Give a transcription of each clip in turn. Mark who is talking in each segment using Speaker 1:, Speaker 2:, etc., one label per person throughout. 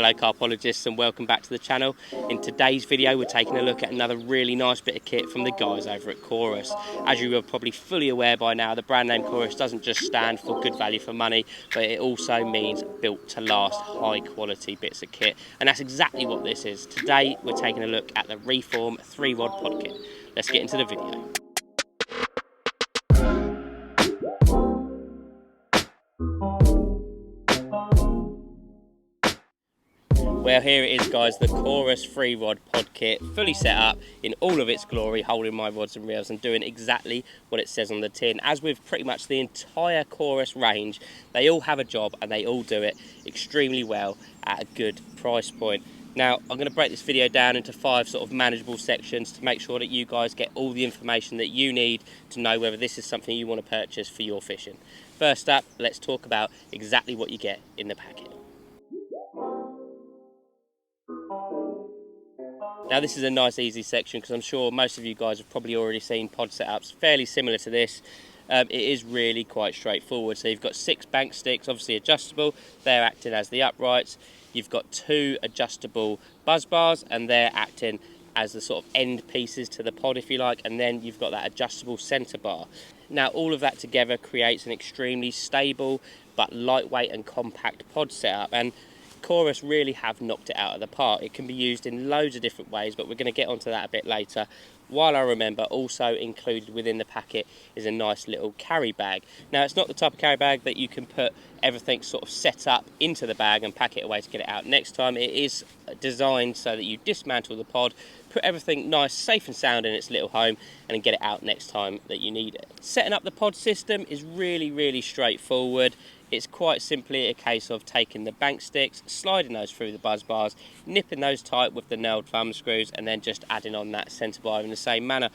Speaker 1: Hello CARPologists and welcome back to the channel. In today's video we're taking a look at another really nice bit of kit from the guys over at Corus. As you are probably fully aware by now, the brand name Corus doesn't just stand for good value for money, but it also means built to last high quality bits of kit, and that's exactly what this is. Today we're taking a look at the Reform 3-rod pod kit. Let's get into the video. Well, here it is guys, the Corus 3-rod pod kit, fully set up in all of its glory, holding my rods and reels and doing exactly what it says on the tin. As with pretty much the entire Corus range, they all have a job and they all do it extremely well at a good price point. Now, I'm going to break this video down into 5 sort of manageable sections to make sure that you guys get all the information that you need to know whether this is something you want to purchase for your fishing. First up, let's talk about exactly what you get in the packet. Now this is a nice easy section because I'm sure most of you guys have probably already seen pod setups fairly similar to this. It is really quite straightforward. So you've got 6 bank sticks, obviously adjustable, they're acting as the uprights. You've got 2 adjustable buzz bars and they're acting as the sort of end pieces to the pod if you like, and then you've got that adjustable centre bar. Now all of that together creates an extremely stable but lightweight and compact pod setup, and Corus really have knocked it out of the park. It can be used in loads of different ways, but we're going to get onto that a bit later. While I remember, also included within the packet is a nice little carry bag. Now it's not the type of carry bag that you can put everything sort of set up into the bag and pack it away to get it out next time. It is designed so that you dismantle the pod, put everything nice, safe and sound in its little home, and then get it out next time that you need it. Setting up the pod system is really straightforward. It's quite simply a case of taking the bank sticks, sliding those through the buzz bars, nipping those tight with the nailed thumb screws, and then just adding on that centre bar in the same manner.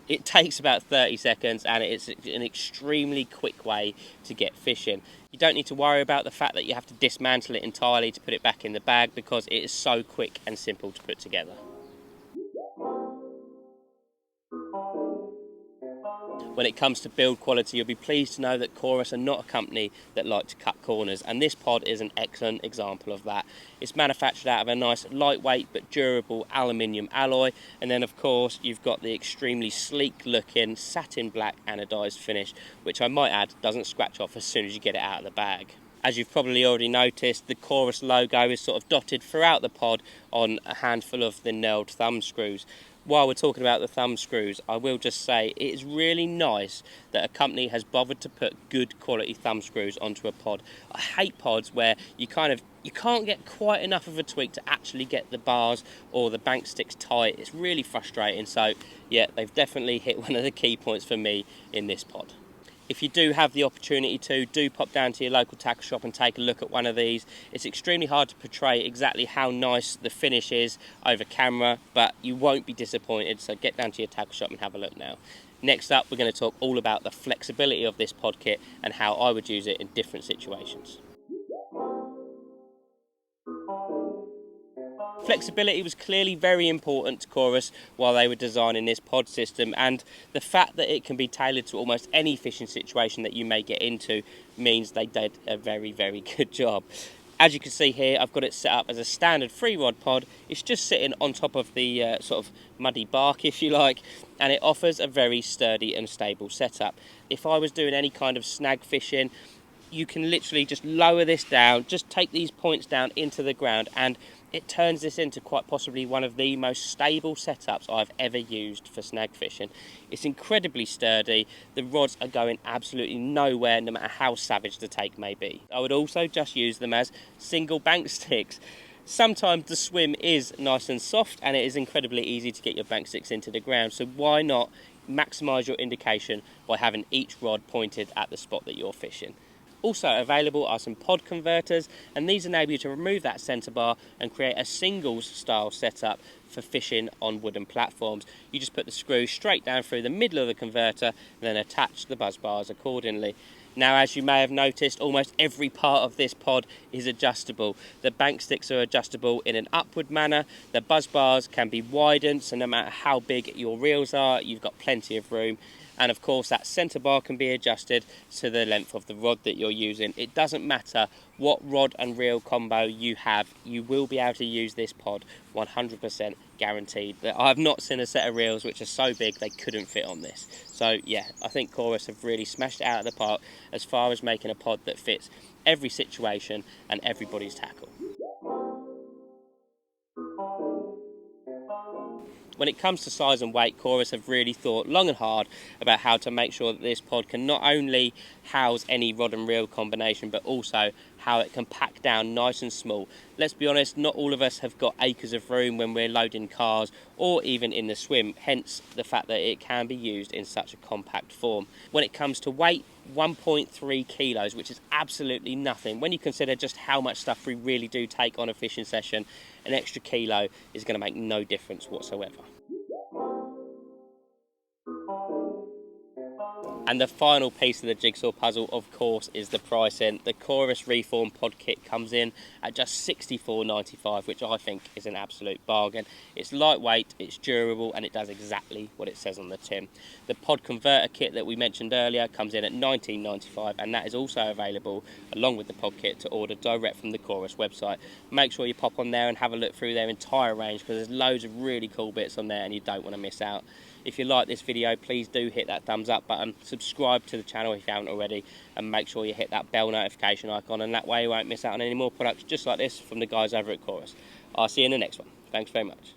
Speaker 1: It takes about 30 seconds and it's an extremely quick way to get fishing. You don't need to worry about the fact that you have to dismantle it entirely to put it back in the bag because it is so quick and simple to put together. When it comes to build quality, you'll be pleased to know that Corus are not a company that like to cut corners, and this pod is an excellent example of that. It's manufactured out of a nice lightweight but durable aluminium alloy, and then of course you've got the extremely sleek looking satin black anodised finish, which I might add doesn't scratch off as soon as you get it out of the bag. As you've probably already noticed, the Corus logo is sort of dotted throughout the pod on a handful of the nailed thumb screws. While we're talking about the thumb screws, I will just say it is really nice that a company has bothered to put good quality thumb screws onto a pod. I hate pods where you can't get quite enough of a tweak to actually get the bars or the bank sticks tight. It's really frustrating. So yeah, they've definitely hit one of the key points for me in this pod. If you do have the opportunity to, do pop down to your local tackle shop and take a look at one of these. It's extremely hard to portray exactly how nice the finish is over camera, but you won't be disappointed, so get down to your tackle shop and have a look now. Next up, we're going to talk all about the flexibility of this pod kit and how I would use it in different situations. Flexibility was clearly very important to Corus while they were designing this pod system, and the fact that it can be tailored to almost any fishing situation that you may get into means they did a very good job. As you can see here, I've got it set up as a standard 3-rod pod. It's just sitting on top of the sort of muddy bark, if you like, and it offers a very sturdy and stable setup. If I was doing any kind of snag fishing, you can literally just lower this down, just take these points down into the ground, and it turns this into quite possibly one of the most stable setups I've ever used for snag fishing. It's incredibly sturdy. The rods are going absolutely nowhere, no matter how savage the take may be. I would also just use them as single bank sticks. Sometimes the swim is nice and soft and it is incredibly easy to get your bank sticks into the ground, so why not maximise your indication by having each rod pointed at the spot that you're fishing. Also available are some pod converters, and these enable you to remove that centre bar and create a singles style setup for fishing on wooden platforms. You just put the screw straight down through the middle of the converter and then attach the buzz bars accordingly. Now, as you may have noticed, almost every part of this pod is adjustable. The bank sticks are adjustable in an upward manner. The buzz bars can be widened, so no matter how big your reels are, you've got plenty of room. And of course that centre bar can be adjusted to the length of the rod that you're using. It doesn't matter what rod and reel combo you have, you will be able to use this pod 100% guaranteed. That I've not seen a set of reels which are so big they couldn't fit on this. So yeah, I think Corus have really smashed it out of the park as far as making a pod that fits every situation and everybody's tackle. When it comes to size and weight, Corus have really thought long and hard about how to make sure that this pod can not only house any rod and reel combination, but also how it can pack down nice and small. Let's be honest, not all of us have got acres of room when we're loading cars or even in the swim, hence the fact that it can be used in such a compact form. When it comes to weight, 1.3 kilos, which is absolutely nothing. When you consider just how much stuff we really do take on a fishing session, an extra kilo is going to make no difference whatsoever. And the final piece of the jigsaw puzzle, of course, is the pricing. The Corus Reform Pod kit comes in at just $64.95, which I think is an absolute bargain. It's lightweight, it's durable, and it does exactly what it says on the tin. The pod converter kit that we mentioned earlier comes in at $19.95, and that is also available along with the pod kit to order direct from the Corus website. Make sure you pop on there and have a look through their entire range, because there's loads of really cool bits on there and you don't want to miss out. If you like this video, please do hit that thumbs up button, subscribe to the channel if you haven't already, and make sure you hit that bell notification icon, and that way you won't miss out on any more products just like this from the guys over at Corus. I'll see you in the next one. Thanks very much.